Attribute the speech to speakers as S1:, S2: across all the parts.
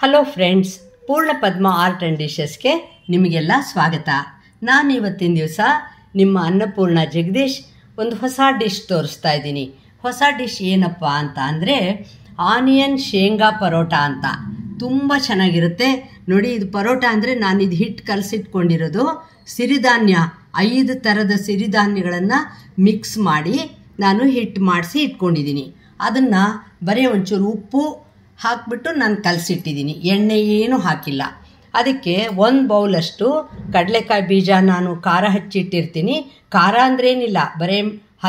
S1: Hello friends, ಪೂರ್ಣ ಪದ್ಮ art and ಡಿಶಸ್ಗೆ ನಿಮಗೆಲ್ಲ ಸ್ವಾಗತ. ನಾನು ಇವತ್ತಿನ ದಿವಸ ನಿಮ್ಮ ಅನ್ನಪೂರ್ಣ ಜಗದೀಶ್ ಒಂದು ಹೊಸ ಡಿಶ್ ತೋರಿಸ್ತಾ ಇದ್ದೀನಿ. ಹೊಸ ಡಿಶ್ ಏನಪ್ಪ ಅಂತ ಅಂದರೆ ಆನಿಯನ್ ಶೇಂಗಾ ಪರೋಟ ಅಂತ. ತುಂಬ ಚೆನ್ನಾಗಿರುತ್ತೆ ನೋಡಿ. ಇದು ಪರೋಟ ಅಂದರೆ ನಾನು ಇದು ಹಿಟ್ಟು ಕಲಸಿಟ್ಕೊಂಡಿರೋದು ಸಿರಿಧಾನ್ಯ, 5 ಥರದ ಸಿರಿಧಾನ್ಯಗಳನ್ನು ಮಿಕ್ಸ್ ಮಾಡಿ ನಾನು ಹಿಟ್ಟು ಮಾಡಿಸಿ ಇಟ್ಕೊಂಡಿದ್ದೀನಿ. ಅದನ್ನು ಬರೀ ಒಂಚೂರು ಉಪ್ಪು ಹಾಕಿಬಿಟ್ಟು ನಾನು ಕಲಸಿಟ್ಟಿದ್ದೀನಿ, ಎಣ್ಣೆ ಏನೂ ಹಾಕಿಲ್ಲ. ಅದಕ್ಕೆ 1 ಬೌಲಷ್ಟು ಕಡಲೆಕಾಯಿ ಬೀಜ ನಾನು ಖಾರ ಹಚ್ಚಿಟ್ಟಿರ್ತೀನಿ. ಖಾರ ಅಂದ್ರೇನಿಲ್ಲ, ಬರೀ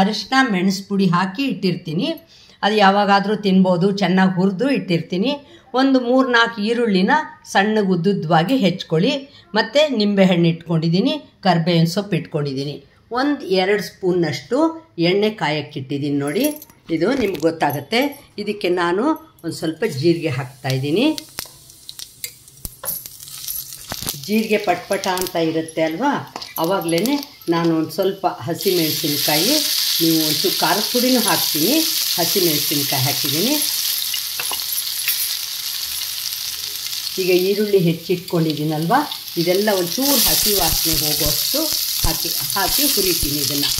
S1: ಅರಿಶಿನ ಮೆಣಸು ಪುಡಿ ಹಾಕಿ ಇಟ್ಟಿರ್ತೀನಿ. ಅದು ಯಾವಾಗಾದರೂ ತಿನ್ಬೋದು. ಚೆನ್ನಾಗಿ ಹುರಿದು ಇಟ್ಟಿರ್ತೀನಿ. ಒಂದು 3-4 ಈರುಳ್ಳಿನ ಸಣ್ಣಗೆ ಉದ್ದುದ್ದವಾಗಿ ಹೆಚ್ಕೊಳ್ಳಿ. ಮತ್ತು ನಿಂಬೆಹಣ್ಣು ಇಟ್ಕೊಂಡಿದ್ದೀನಿ, ಕರಿಬೇವಿನ ಸೊಪ್ಪು ಇಟ್ಕೊಂಡಿದ್ದೀನಿ. 1-2 ಸ್ಪೂನ್ನಷ್ಟು ಎಣ್ಣೆ ಕಾಯಕ್ಕಿಟ್ಟಿದ್ದೀನಿ ನೋಡಿ. ಇದು ನಿಮ್ಗೆ ಗೊತ್ತಾಗುತ್ತೆ. ಇದಕ್ಕೆ ನಾನು ಒಂದು ಸ್ವಲ್ಪ ಜೀರಿಗೆ ಹಾಕ್ತಾಯಿದ್ದೀನಿ. ಜೀರಿಗೆ ಪಟ್ಪಟ ಅಂತ ಇರುತ್ತೆ ಅಲ್ವಾ, ಆವಾಗಲೇ ನಾನು ಒಂದು ಸ್ವಲ್ಪ ಹಸಿಮೆಣಸಿನ್ಕಾಯಿ, ನೀವು ಒಂಚೂರು ಖಾರದ ಪುಡಿನೂ ಹಾಕ್ತೀನಿ, ಹಸಿಮೆಣಸಿನ್ಕಾಯಿ ಹಾಕಿದ್ದೀನಿ. ಈಗ ಈರುಳ್ಳಿ ಹೆಚ್ಚಿಟ್ಕೊಂಡಿದ್ದೀನಲ್ವ, ಇದೆಲ್ಲ ಒಂಚೂರು ಹಸಿ ವಾಸನೆ ಹೋಗೋಷ್ಟು ಹಾಕಿ ಹುರಿತೀನಿ ಇದನ್ನು.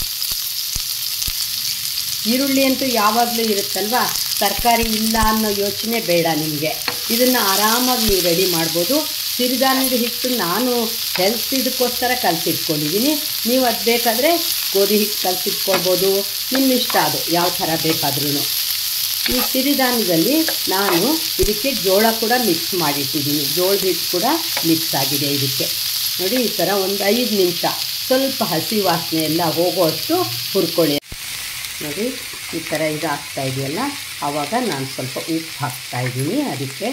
S1: ಈರುಳ್ಳಿ ಅಂತೂ ಯಾವಾಗಲೂ ಇರುತ್ತಲ್ವ, ತರಕಾರಿ ಇಲ್ಲ ಅನ್ನೋ ಯೋಚನೆ ಬೇಡ ನಿಮಗೆ. ಇದನ್ನು ಆರಾಮಾಗಿ ನೀವು ರೆಡಿ ಮಾಡ್ಬೋದು. ಸಿರಿಧಾನ್ಯದ ಹಿಟ್ಟು ನಾನು ಹೆಲ್ತ್ ಇದಕ್ಕೋಸ್ಕರ ಕಲಸಿಟ್ಕೊಂಡಿದ್ದೀನಿ. ನೀವು ಅದು ಬೇಕಾದರೆ ಗೋಧಿ ಹಿಟ್ಟು ಕಲಸಿಟ್ಕೊಳ್ಬೋದು, ನಿಮ್ಮ ಇಷ್ಟ, ಅದು ಯಾವ ಥರ ಬೇಕಾದ್ರೂ. ಈ ಸಿರಿಧಾನ್ಯದಲ್ಲಿ ನಾನು ಇದಕ್ಕೆ ಜೋಳ ಕೂಡ ಮಿಕ್ಸ್ ಮಾಡಿಟ್ಟಿದ್ದೀನಿ. ಜೋಳದ ಹಿಟ್ಟು ಕೂಡ ಮಿಕ್ಸ್ ಆಗಿದೆ ಇದಕ್ಕೆ ನೋಡಿ. ಈ ಥರ ಒಂದು 5 ನಿಮಿಷ ಸ್ವಲ್ಪ ಹಸಿ ವಾಸನೆ ಎಲ್ಲ ಹೋಗೋಷ್ಟು ಹುರ್ಕೊಳ್ಳಿ ನೋಡಿ. ಈ ಥರ ಇದು ಆಗ್ತಾಯಿದೆಯಲ್ಲ, ಆವಾಗ ನಾನು ಸ್ವಲ್ಪ ಉಪ್ಪು ಹಾಕ್ತಾಯಿದ್ದೀನಿ. ಅದಕ್ಕೆ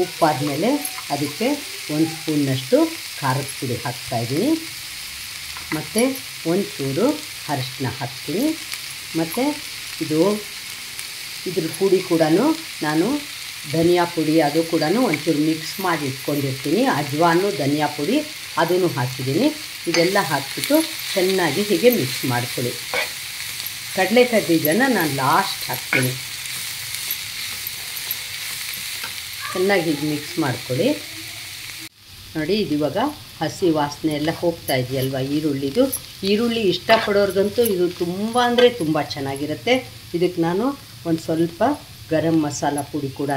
S1: ಉಪ್ಪಾದಮೇಲೆ ಅದಕ್ಕೆ 1 ಸ್ಪೂನ್ನಷ್ಟು ಖಾರದ ಪುಡಿ ಹಾಕ್ತಾಯಿದ್ದೀನಿ. ಮತ್ತು ಒಂಚೂರು ಅರಿಶಿನ ಹಾಕ್ತೀನಿ. ಮತ್ತು ಇದ್ರ ಪುಡಿ ಕೂಡ ನಾನು ಧನಿಯಾ ಪುಡಿ ಅದು ಕೂಡ ಒಂಚೂರು ಮಿಕ್ಸ್ ಮಾಡಿ ಇಟ್ಕೊಂಡಿರ್ತೀನಿ. ಅಜ್ವಾನು ಧನಿಯಾ ಪುಡಿ ಅದನ್ನು ಹಾಕಿದ್ದೀನಿ. ಇದೆಲ್ಲ ಹಾಕಿಬಿಟ್ಟು ಚೆನ್ನಾಗಿ ಹೀಗೆ ಮಿಕ್ಸ್ ಮಾಡ್ಕೊಳ್ಳಿ. ಕಡಲೆಕಾಯಿ ಬೀಜನ ನಾನು ಲಾಸ್ಟ್ ಹಾಕ್ತೀನಿ. ಚೆನ್ನಾಗಿ ಹೀಗೆ ಮಿಕ್ಸ್ ಮಾಡ್ಕೊಳ್ಳಿ ನೋಡಿ. ಇದಿವಾಗ ಹಸಿ ವಾಸನೆ ಎಲ್ಲ ಹೋಗ್ತಾ ಇದೆಯಲ್ವ ಈರುಳ್ಳಿದು. ಈರುಳ್ಳಿ ಇಷ್ಟಪಡೋರ್ಗಂತೂ ಇದು ತುಂಬ ಅಂದರೆ ತುಂಬ ಚೆನ್ನಾಗಿರುತ್ತೆ. ಇದಕ್ಕೆ ನಾನು ಒಂದು ಸ್ವಲ್ಪ ಗರಂ ಮಸಾಲ ಪುಡಿ ಕೂಡ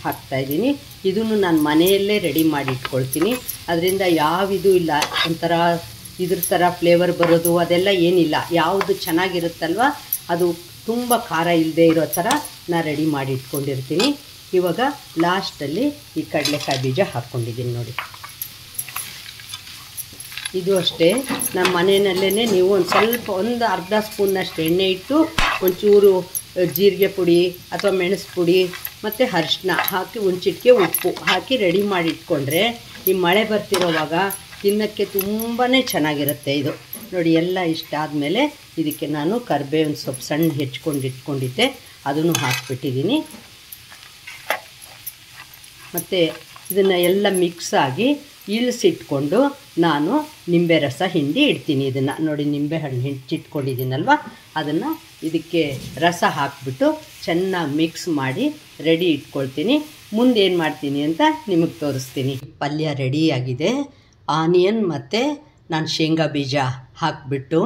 S1: ಹಾಕ್ತಾಯಿದ್ದೀನಿ. ಇದನ್ನು ನಾನು ಮನೆಯಲ್ಲೇ ರೆಡಿ ಮಾಡಿ ಇಟ್ಕೊಳ್ತೀನಿ. ಅದರಿಂದ ಯಾವಿದು ಇಲ್ಲ, ಒಂಥರ ಇದ್ರ ಥರ ಫ್ಲೇವರ್ ಬರೋದು ಅದೆಲ್ಲ ಏನಿಲ್ಲ. ಯಾವುದು ಚೆನ್ನಾಗಿರುತ್ತಲ್ವ ಅದು ತುಂಬ ಖಾರ ಇಲ್ಲದೆ ಇರೋ ಥರ ನಾನು ರೆಡಿ ಮಾಡಿ ಇಟ್ಕೊಂಡಿರ್ತೀನಿ. ಇವಾಗ ಲಾಸ್ಟಲ್ಲಿ ಈ ಕಡಲೆಕಾಯಿ ಬೀಜ ಹಾಕ್ಕೊಂಡಿದ್ದೀನಿ ನೋಡಿ. ಇದು ಅಷ್ಟೇ, ನಮ್ಮ ಮನೆಯಲ್ಲೇ ನೀವು ಒಂದು ಸ್ವಲ್ಪ ಒಂದು ಅರ್ಧ ಸ್ಪೂನ್ನಷ್ಟು ಎಣ್ಣೆ ಇಟ್ಟು ಒಂಚೂರು ಜೀರಿಗೆ ಪುಡಿ ಅಥವಾ ಮೆಣಸು ಪುಡಿ ಮತ್ತು ಅರಿಶಿನ ಹಾಕಿ ಒಂದು ಚಿಟಿಕೆ ಉಪ್ಪು ಹಾಕಿ ರೆಡಿ ಮಾಡಿ ಇಟ್ಕೊಂಡ್ರೆ ಈ ಮಳೆ ಬರ್ತಿರೋವಾಗ ತಿನ್ನೋಕ್ಕೆ ತುಂಬಾ ಚೆನ್ನಾಗಿರುತ್ತೆ ಇದು ನೋಡಿ. ಎಲ್ಲ ಇಷ್ಟ ಆದಮೇಲೆ ಇದಕ್ಕೆ ನಾನು ಕರಿಬೇವಿನ ಸೊಪ್ಪು ಸಣ್ಣ ಇಟ್ಕೊಂಡಿದ್ದೆ, ಅದನ್ನು ಹಾಕಿಬಿಟ್ಟಿದ್ದೀನಿ. ಮತ್ತು ಇದನ್ನು ಎಲ್ಲ ಮಿಕ್ಸ್ ಆಗಿ ಇಳಿಸಿಟ್ಕೊಂಡು ನಾನು ನಿಂಬೆ ರಸ ಹಿಂಡಿ ಇಡ್ತೀನಿ. ಇದನ್ನು ನೋಡಿ, ನಿಂಬೆ ಹಣ್ಣು ಹೆಚ್ಚಿಟ್ಕೊಂಡಿದ್ದೀನಲ್ವ, ಅದನ್ನು ಇದಕ್ಕೆ ರಸ ಹಾಕಿಬಿಟ್ಟು ಚೆನ್ನಾಗಿ ಮಿಕ್ಸ್ ಮಾಡಿ ರೆಡಿ ಇಟ್ಕೊಳ್ತೀನಿ. ಮುಂದೆ ಏನು ಮಾಡ್ತೀನಿ ಅಂತ ನಿಮಗೆ ತೋರಿಸ್ತೀನಿ. ಪಲ್ಯ ರೆಡಿಯಾಗಿದೆ. ಆನಿಯನ್ ಮತ್ತು ನಾನು ಶೇಂಗಾ ಬೀಜ ಹಾಕಿಬಿಟ್ಟು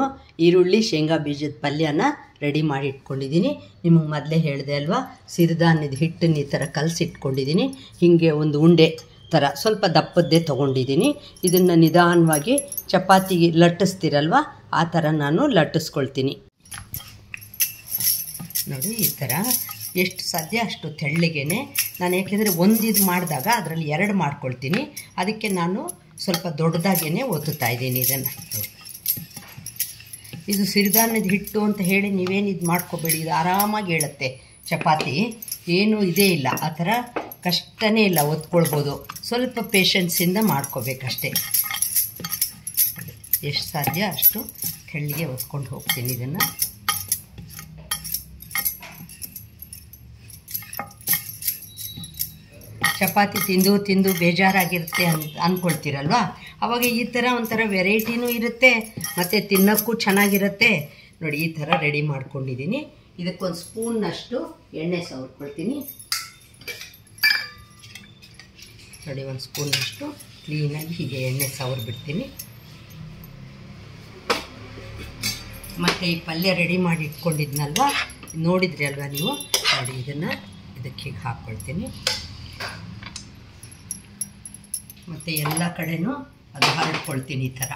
S1: ಈರುಳ್ಳಿ ಶೇಂಗಾ ಬೀಜದ ಪಲ್ಯನ ರೆಡಿ ಮಾಡಿ ಇಟ್ಕೊಂಡಿದ್ದೀನಿ. ನಿಮಗೆ ಮೊದಲೇ ಹೇಳಿದೆ ಅಲ್ವಾ, ಸಿರಿಧಾನ್ಯದ ಹಿಟ್ಟನ್ನು ಈ ಥರ ಕಲಸಿಟ್ಕೊಂಡಿದ್ದೀನಿ. ಹೀಗೆ ಒಂದು ಉಂಡೆ ಥರ ಸ್ವಲ್ಪ ದಪ್ಪದ್ದೇ ತೊಗೊಂಡಿದ್ದೀನಿ. ಇದನ್ನು ನಿಧಾನವಾಗಿ ಚಪಾತಿಗೆ ಲಟ್ಟಿಸ್ತೀರಲ್ವ, ಆ ಥರ ನಾನು ಲಟ್ಟಿಸ್ಕೊಳ್ತೀನಿ ನೋಡಿ. ಈ ಥರ ಎಷ್ಟು ಸಾಧ್ಯ ಅಷ್ಟು ತೆಳ್ಳಗೆ ನಾನು, ಯಾಕೆಂದರೆ ಒಂದು ಇದು ಮಾಡಿದಾಗ ಅದರಲ್ಲಿ 2 ಮಾಡ್ಕೊಳ್ತೀನಿ. ಅದಕ್ಕೆ ನಾನು ಸ್ವಲ್ಪ ದೊಡ್ಡದಾಗೇ ಒತ್ತುತ್ತಾ ಇದ್ದೀನಿ ಇದನ್ನು. ಇದು ಸಿರಿಧಾನ್ಯದ ಹಿಟ್ಟು ಅಂತ ಹೇಳಿ ನೀವೇನು ಇದು ಮಾಡ್ಕೋಬೇಡಿ, ಇದು ಆರಾಮಾಗಿ ಹೇಳುತ್ತೆ ಚಪಾತಿ, ಏನೂ ಇದೇ ಇಲ್ಲ, ಆ ಥರ ಕಷ್ಟನೇ ಇಲ್ಲ, ಒತ್ಕೊಳ್ಬೋದು. ಸ್ವಲ್ಪ ಪೇಷನ್ಸಿಂದ ಮಾಡ್ಕೋಬೇಕಷ್ಟೇ. ಎಷ್ಟು ಸಾಧ್ಯ ಅಷ್ಟು ತೆಳ್ಳಗೆ ಒತ್ಕೊಂಡು ಹೋಗ್ತೀನಿ ಇದನ್ನು. ಚಪಾತಿ ತಿಂದು ಬೇಜಾರಾಗಿರುತ್ತೆ ಅಂದ್ಕೊಳ್ತೀರಲ್ವ, ಆವಾಗ ಈ ಥರ ಒಂಥರ ವೆರೈಟಿನೂ ಇರುತ್ತೆ ಮತ್ತು ತಿನ್ನೋಕ್ಕೂ ಚೆನ್ನಾಗಿರುತ್ತೆ ನೋಡಿ. ಈ ಥರ ರೆಡಿ ಮಾಡ್ಕೊಂಡಿದ್ದೀನಿ. ಇದಕ್ಕೊಂದು ಸ್ಪೂನ್ನಷ್ಟು ಎಣ್ಣೆ ಸವರ್ಕೊಳ್ತೀನಿ. ನೋಡಿ 1 ಸ್ಪೂನಷ್ಟು ಕ್ಲೀನಾಗಿ ಹೀಗೆ ಎಣ್ಣೆ ಸವರಿ ಬಿಡ್ತೀನಿ. ಮತ್ತು ಈ ಪಲ್ಯ ರೆಡಿ ಮಾಡಿ ಇಟ್ಕೊಂಡಿದ್ನಲ್ವ, ನೋಡಿದ್ರಿ ಅಲ್ವಾ ನೀವು, ನೋಡಿ ಇದನ್ನು ಇದಕ್ಕೆ ಹೀಗೆ ಹಾಕ್ಕೊಳ್ತೀನಿ. ಮತ್ತು ಎಲ್ಲ ಕಡೆನೂ ಅದು ಹರಡ್ಕೊಳ್ತೀನಿ ಈ ಥರ.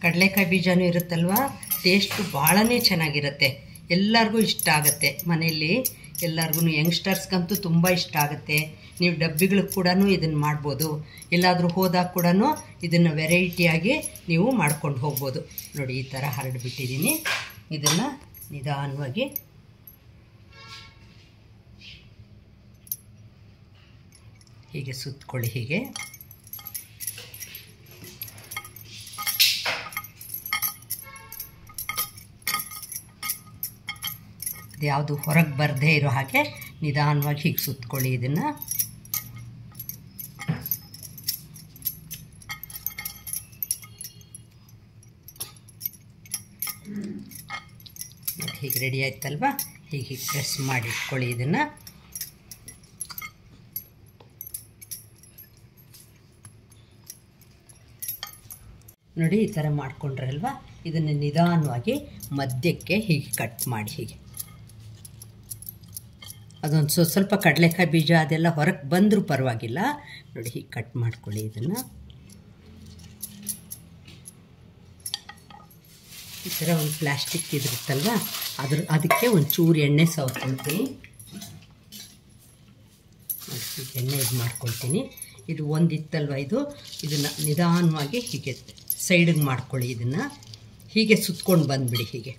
S1: ಕಡಲೆಕಾಯಿ ಬೀಜನೂ ಇರುತ್ತಲ್ವ, ಟೇಸ್ಟು ಭಾಳನೇ ಚೆನ್ನಾಗಿರುತ್ತೆ, ಎಲ್ಲರಿಗೂ ಇಷ್ಟ ಆಗುತ್ತೆ. ಮನೆಯಲ್ಲಿ ಎಲ್ಲರಿಗೂ, ಯಂಗ್ಸ್ಟರ್ಸ್ಗಂತೂ ತುಂಬ ಇಷ್ಟ ಆಗುತ್ತೆ. ನೀವು ಡಬ್ಬಿಗಳಿಗೆ ಕೂಡ ಇದನ್ನು ಮಾಡ್ಬೋದು, ಎಲ್ಲಾದರೂ ಹೋದಾಗ ಕೂಡ ಇದನ್ನು ವೆರೈಟಿಯಾಗಿ ನೀವು ಮಾಡ್ಕೊಂಡು ಹೋಗ್ಬೋದು. ನೋಡಿ ಈ ಥರ ಹರಡಿಬಿಟ್ಟಿದ್ದೀನಿ. ಇದನ್ನು ನಿಧಾನವಾಗಿ ಹೀಗೆ ಸುತ್ತಕೊಳ್ಳಿ. ಹೀಗೆ ಯಾವುದು ಹೊರಗೆ ಬರದೇ ಇರೋ ಹಾಗೆ ನಿಧಾನವಾಗಿ ಹೀಗೆ ಸುತ್ತಕೊಳ್ಳಿ. ಇದನ್ನು ಹೀಗೆ ರೆಡಿ ಆಯ್ತಲ್ವಾ, ಹೀಗೆ ಪ್ರೆಸ್ ಮಾಡಿ ಇಟ್ಕೊಳ್ಳಿ. ಇದನ್ನು ನೋಡಿ ಈ ಥರ ಮಾಡಿಕೊಂಡ್ರಲ್ವ, ಇದನ್ನು ನಿಧಾನವಾಗಿ ಮಧ್ಯಕ್ಕೆ ಹೀಗೆ ಕಟ್ ಮಾಡಿ. ಹೀಗೆ ಅದೊಂದು ಸ್ವಲ್ಪ ಕಡಲೆಕಾಯಿ ಬೀಜ ಅದೆಲ್ಲ ಹೊರಗೆ ಬಂದರೂ ಪರವಾಗಿಲ್ಲ. ನೋಡಿ ಹೀಗೆ ಕಟ್ ಮಾಡ್ಕೊಳ್ಳಿ. ಇದನ್ನು ಈ ಥರ ಒಂದು ಪ್ಲಾಸ್ಟಿಕ್ ಇದಿರುತ್ತಲ್ವ, ಅದಕ್ಕೆ ಒಂದು ಚೂರು ಎಣ್ಣೆ ಸವರ್ಕೊಳ್ತೀನಿ. ಎಣ್ಣೆ ಇದು ಮಾಡ್ಕೊಳ್ತೀನಿ. ಇದು ಒಂದಿತ್ತಲ್ವ, ಇದನ್ನು ನಿಧಾನವಾಗಿ ಹೀಗೆ ಸೈಡಿಗೆ ಮಾಡ್ಕೊಳ್ಳಿ. ಇದನ್ನು ಹೀಗೆ ಸುತ್ಕೊಂಡು ಬಂದುಬಿಡಿ. ಹೀಗೆ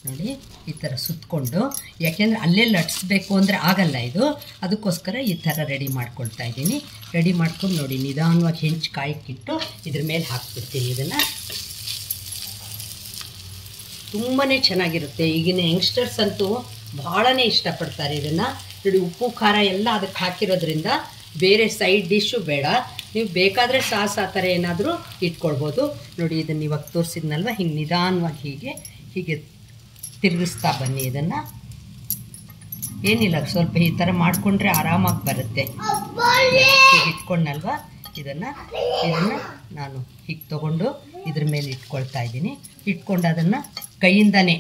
S1: ನೋಡಿ ಈ ಥರ ಸುತ್ತಕೊಂಡು, ಯಾಕೆಂದರೆ ಅಲ್ಲೇ ಲಟ್ಸ್ಬೇಕು ಅಂದರೆ ಆಗಲ್ಲ ಇದು, ಅದಕ್ಕೋಸ್ಕರ ಈ ಥರ ರೆಡಿ ಮಾಡ್ಕೊಳ್ತಾ ಇದ್ದೀನಿ. ರೆಡಿ ಮಾಡ್ಕೊಂಡು ನೋಡಿ ನಿಧಾನವಾಗಿ ಹೆಂಚು ಕಾಯಕ್ಕಿಟ್ಟು ಇದ್ರ ಮೇಲೆ ಹಾಕ್ಬಿಡ್ತೀನಿ. ಇದನ್ನು ತುಂಬಾ ಚೆನ್ನಾಗಿರುತ್ತೆ. ಈಗಿನ ಯಂಗ್ಸ್ಟರ್ಸ್ ಅಂತೂ ಭಾಳನೇ ಇಷ್ಟಪಡ್ತಾರೆ ಇದನ್ನು. ನೋಡಿ ಉಪ್ಪು ಖಾರ ಎಲ್ಲ ಅದಕ್ಕೆ ಹಾಕಿರೋದ್ರಿಂದ ಬೇರೆ ಸೈಡ್ ಡಿಶ್ಶು ಬೇಡ, ನೀವು ಬೇಕಾದರೆ ಸಾಸ್ ಆ ಥರ ಏನಾದರೂ ಇಟ್ಕೊಳ್ಬೋದು. ನೋಡಿ ಇದನ್ನು ಇವಾಗ ತೋರಿಸಿದ್ನಲ್ವ, ಹಿಂಗೆ ನಿಧಾನವಾಗಿ ಹೀಗೆ ಹೀಗೆ ತಿರುಗಿಸ್ತಾ ಬನ್ನಿ. ಇದನ್ನು ಏನಿಲ್ಲ, ಸ್ವಲ್ಪ ಈ ಥರ ಮಾಡಿಕೊಂಡ್ರೆ ಆರಾಮಾಗಿ ಬರುತ್ತೆ. ಹೀಗೆ ಇಟ್ಕೊಂಡಲ್ವ, ಇದನ್ನು ನಾನು ಹೀಗೆ ತೊಗೊಂಡು ಇದ್ರ ಮೇಲೆ ಇಟ್ಕೊಳ್ತಾ ಇದ್ದೀನಿ. ಇಟ್ಕೊಂಡು ಅದನ್ನು ಕೈಯಿಂದನೇ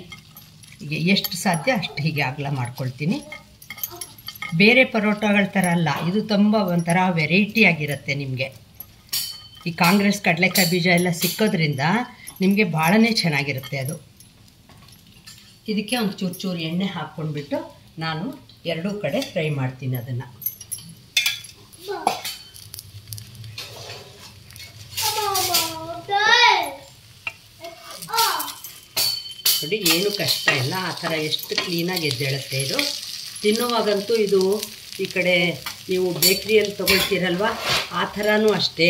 S1: ಹೀಗೆ ಎಷ್ಟು ಸಾಧ್ಯ ಅಷ್ಟು ಹೀಗೆ ಅಗಲ ಮಾಡ್ಕೊಳ್ತೀನಿ. ಬೇರೆ ಪರೋಟಗಳ ಥರ ಅಲ್ಲ, ಇದು ತುಂಬ ಒಂಥರ ವೆರೈಟಿ ಆಗಿರುತ್ತೆ ನಿಮಗೆ. ಈ ಕಾಂಗ್ರೆಸ್ ಕಡಲೆಕಾಯಿ ಬೀಜ ಎಲ್ಲ ಸಿಕ್ಕೋದ್ರಿಂದ ನಿಮಗೆ ಭಾಳನೇ ಚೆನ್ನಾಗಿರುತ್ತೆ ಅದು. ಇದಕ್ಕೆ ಒಂದು ಚೂರು ಎಣ್ಣೆ ಹಾಕ್ಕೊಂಡ್ಬಿಟ್ಟು ನಾನು ಎರಡೂ ಕಡೆ ಫ್ರೈ ಮಾಡ್ತೀನಿ ಅದನ್ನು. ನೋಡಿ ಏನು ಕಷ್ಟ ಇಲ್ಲ, ಆ ಥರ ಎಷ್ಟು ಕ್ಲೀನಾಗಿ ಎದ್ದೇಳುತ್ತೆ ಇದು. ತಿನ್ನುವಾಗಂತೂ ಇದು ಈ ಕಡೆ ನೀವು ಬೇಕ್ರಿಯಲ್ಲಿ ತೊಗೊಳ್ತೀರಲ್ವ, ಆ ಥರನೂ ಅಷ್ಟೇ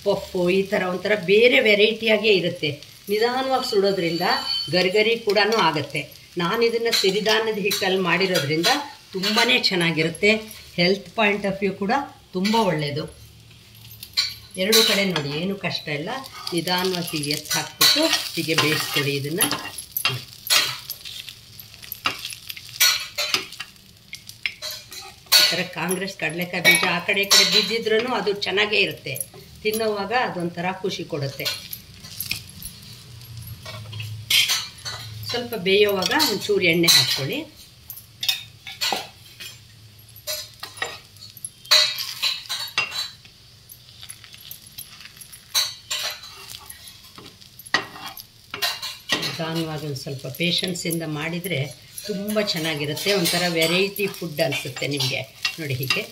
S1: ಪಫ್ಫು ಈ ಥರ ಒಂಥರ ಬೇರೆ ವೆರೈಟಿಯಾಗೇ ಇರುತ್ತೆ. ನಿಧಾನವಾಗಿ ಸುಡೋದ್ರಿಂದ ಗರಿಗರಿ ಕೂಡ ಆಗುತ್ತೆ. ನಾನು ಇದನ್ನು ಸಿರಿಧಾನ್ಯದ ಹಿಟ್ಟಲ್ಲಿ ಮಾಡಿರೋದ್ರಿಂದ ತುಂಬಾ ಚೆನ್ನಾಗಿರುತ್ತೆ. ಹೆಲ್ತ್ ಪಾಯಿಂಟ್ ಆಫ್ ವ್ಯೂ ಕೂಡ ತುಂಬ ಒಳ್ಳೆಯದು. ಎರಡೂ ಕಡೆ ನೋಡಿ ಏನು ಕಷ್ಟ ಇಲ್ಲ, ನಿಧಾನವಾಗಿ ಹೀಗೆ ಎತ್ತು ಹಾಕ್ಬಿಟ್ಟು ಹೀಗೆ ಬೇಯಿಸ್ಕೊಳ್ಳಿ. ಇದನ್ನು ಈ ಥರ ಕಾಂಗ್ರೆಸ್ ಕಡಲೆಕಾಯಿ ಬೀಜ ಆ ಕಡೆ ಈ ಕಡೆ ಬಿದ್ದಿದ್ರೂ ಅದು ಚೆನ್ನಾಗೇ ಇರುತ್ತೆ, ತಿನ್ನೋವಾಗ ಅದೊಂಥರ ಖುಷಿ ಕೊಡುತ್ತೆ. ಸ್ವಲ್ಪ ಬೇಯೋವಾಗ ಒಂಚೂರು ಎಣ್ಣೆ ಹಾಕ್ಕೊಳ್ಳಿ. ನಿಧಾನವಾಗಿ ಒಂದು ಸ್ವಲ್ಪ ಪೇಷನ್ಸಿಂದ ಮಾಡಿದರೆ ತುಂಬ ಚೆನ್ನಾಗಿರುತ್ತೆ. ಒಂಥರ ವೆರೈಟಿ ಫುಡ್ ಅನಿಸುತ್ತೆ ನಿಮಗೆ. ನೋಡಿ ಹೀಗೆ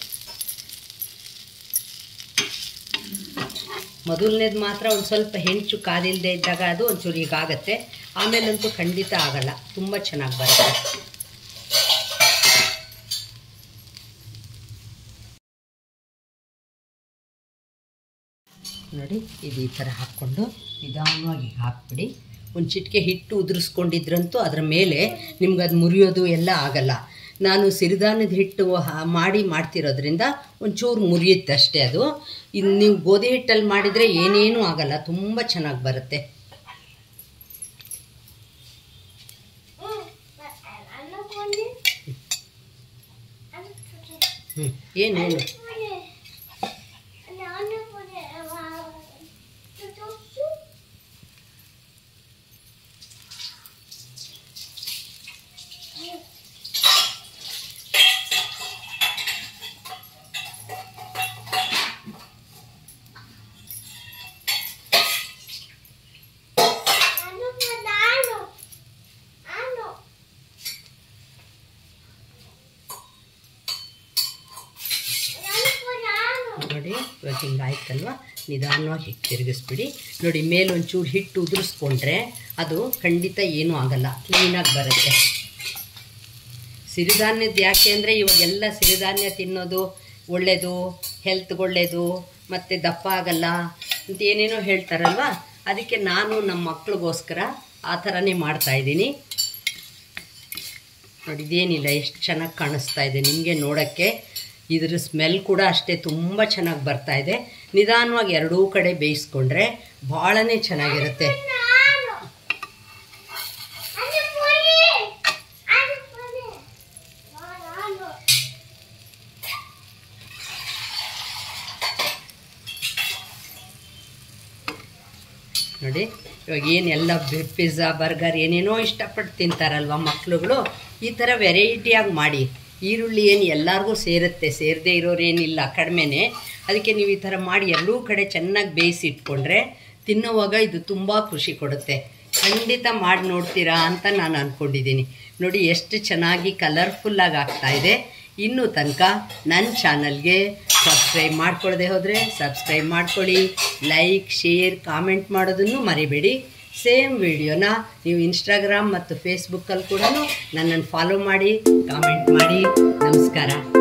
S1: ಮೊದಲನೇದು ಮಾತ್ರ ಒಂದು ಸ್ವಲ್ಪ ಹೆಂಚು ಕಾದಿಲ್ಲದೆ ಇದ್ದಾಗ ಅದು ಒಂಚೂರು ಹೀಗಾಗತ್ತೆ, ಆಮೇಲಂತೂ ಖಂಡಿತ ಆಗಲ್ಲ, ತುಂಬ ಚೆನ್ನಾಗಿ ಬರುತ್ತೆ. ನೋಡಿ ಇದು ಈ ಥರ ಹಾಕ್ಕೊಂಡು ನಿಧಾನವಾಗಿ ಹಾಕ್ಬಿಡಿ. ಒಂದು ಚಿಟಿಕೆ ಹಿಟ್ಟು ಉದುರಿಸ್ಕೊಂಡಿದ್ರಂತೂ ಅದರ ಮೇಲೆ ನಿಮ್ಗೆ ಅದು ಮುರಿಯೋದು ಎಲ್ಲ ಆಗಲ್ಲ. ನಾನು ಸಿರಿಧಾನ್ಯದ ಹಿಟ್ಟು ಮಾಡ್ತಿರೋದ್ರಿಂದ ಒಂಚೂರು ಮುರಿಯುತ್ತೆ ಅಷ್ಟೇ ಅದು. ಇನ್ನು ನೀವು ಗೋಧಿ ಹಿಟ್ಟಲ್ಲಿ ಮಾಡಿದರೆ ಏನೇನೂ ಆಗಲ್ಲ, ತುಂಬ ಚೆನ್ನಾಗಿ ಬರುತ್ತೆ. ಏನೇನು ನೋಡಿ. ಇವಾಗ ಹಿಂಗೆ ಆಯ್ತಲ್ವ, ನಿಧಾನವಾಗಿ ಹಿಟ್ಟು ತಿರುಗಿಸ್ಬಿಡಿ. ನೋಡಿ, ಮೇಲೊಂಚೂರು ಹಿಟ್ಟು ಉದುರಿಸ್ಕೊಂಡ್ರೆ ಅದು ಖಂಡಿತ ಏನೂ ಆಗಲ್ಲ, ಕ್ಲೀನಾಗಿ ಬರುತ್ತೆ. ಸಿರಿಧಾನ್ಯದ ಯಾಕೆ ಅಂದರೆ ಇವಾಗೆಲ್ಲ ಸಿರಿಧಾನ್ಯ ತಿನ್ನೋದು ಒಳ್ಳೆಯದು, ಹೆಲ್ತ್ಗೆ ಒಳ್ಳೆಯದು, ಮತ್ತು ದಪ್ಪ ಆಗಲ್ಲ ಅಂತ ಏನೇನೋ ಹೇಳ್ತಾರಲ್ವ. ಅದಕ್ಕೆ ನಾನು ನಮ್ಮ ಮಕ್ಳಿಗೋಸ್ಕರ ಆ ಥರನೇ ಮಾಡ್ತಾಯಿದ್ದೀನಿ. ನೋಡಿ, ಇದೇನಿಲ್ಲ, ಎಷ್ಟು ಚೆನ್ನಾಗಿ ಕಾಣಿಸ್ತಾ ಇದೆ ನಿಮಗೆ ನೋಡೋಕ್ಕೆ. ಇದ್ರ ಸ್ಮೆಲ್ ಕೂಡ ಅಷ್ಟೇ ತುಂಬ ಚೆನ್ನಾಗಿ ಬರ್ತಾಯಿದೆ. ನಿಧಾನವಾಗಿ ಎರಡೂ ಕಡೆ ಬೇಯಿಸ್ಕೊಂಡ್ರೆ ಭಾಳನೇ ಚೆನ್ನಾಗಿರುತ್ತೆ. ನೋಡಿ, ಇವಾಗ ಏನೆಲ್ಲ ಪಿಜ್ಜಾ, ಬರ್ಗರ್ ಏನೇನೋ ಇಷ್ಟಪಟ್ಟು ತಿಂತಾರಲ್ವ ಮಕ್ಳುಗಳು, ಈ ಥರ ವೆರೈಟಿಯಾಗಿ ಮಾಡಿ. ಈರುಳ್ಳಿ ಏನು ಎಲ್ಲರಿಗೂ ಸೇರುತ್ತೆ, ಸೇರದೇ ಇರೋರೇನಿಲ್ಲ, ಕಡಿಮೆನೇ. ಅದಕ್ಕೆ ನೀವು ಈ ಥರ ಮಾಡಿ ಎರಡೂ ಕಡೆ ಚೆನ್ನಾಗಿ ಬೇಯಿಸಿ ಇಟ್ಕೊಂಡ್ರೆ ತಿನ್ನೋವಾಗ ಇದು ತುಂಬ ಖುಷಿ ಕೊಡುತ್ತೆ. ಖಂಡಿತ ಮಾಡಿ ನೋಡ್ತೀರಾ ಅಂತ ನಾನು ಅಂದ್ಕೊಂಡಿದ್ದೀನಿ. ನೋಡಿ, ಎಷ್ಟು ಚೆನ್ನಾಗಿ ಕಲರ್ಫುಲ್ಲಾಗಿ ಆಗ್ತಾಯಿದೆ. ಇನ್ನೂ ತನಕ ನನ್ನ ಚಾನಲ್ಗೆ ಸಬ್ಸ್ಕ್ರೈಬ್ ಮಾಡ್ಕೊಳ್ಳದೆ ಹೋದರೆ ಸಬ್ಸ್ಕ್ರೈಬ್ ಮಾಡ್ಕೊಳ್ಳಿ. ಲೈಕ್, ಶೇರ್, ಕಾಮೆಂಟ್ ಮಾಡೋದನ್ನು ಮರಿಬೇಡಿ. ಸೇಮ್ ವಿಡಿಯೋನ ನೀವು ಇನ್ಸ್ಟಾಗ್ರಾಮ್ ಮತ್ತು ಫೇಸ್ಬುಕ್ಕಲ್ಲಿ ಕೂಡ ನನ್ನನ್ನು ಫಾಲೋ ಮಾಡಿ, ಕಾಮೆಂಟ್ ಮಾಡಿ. ನಮಸ್ಕಾರ.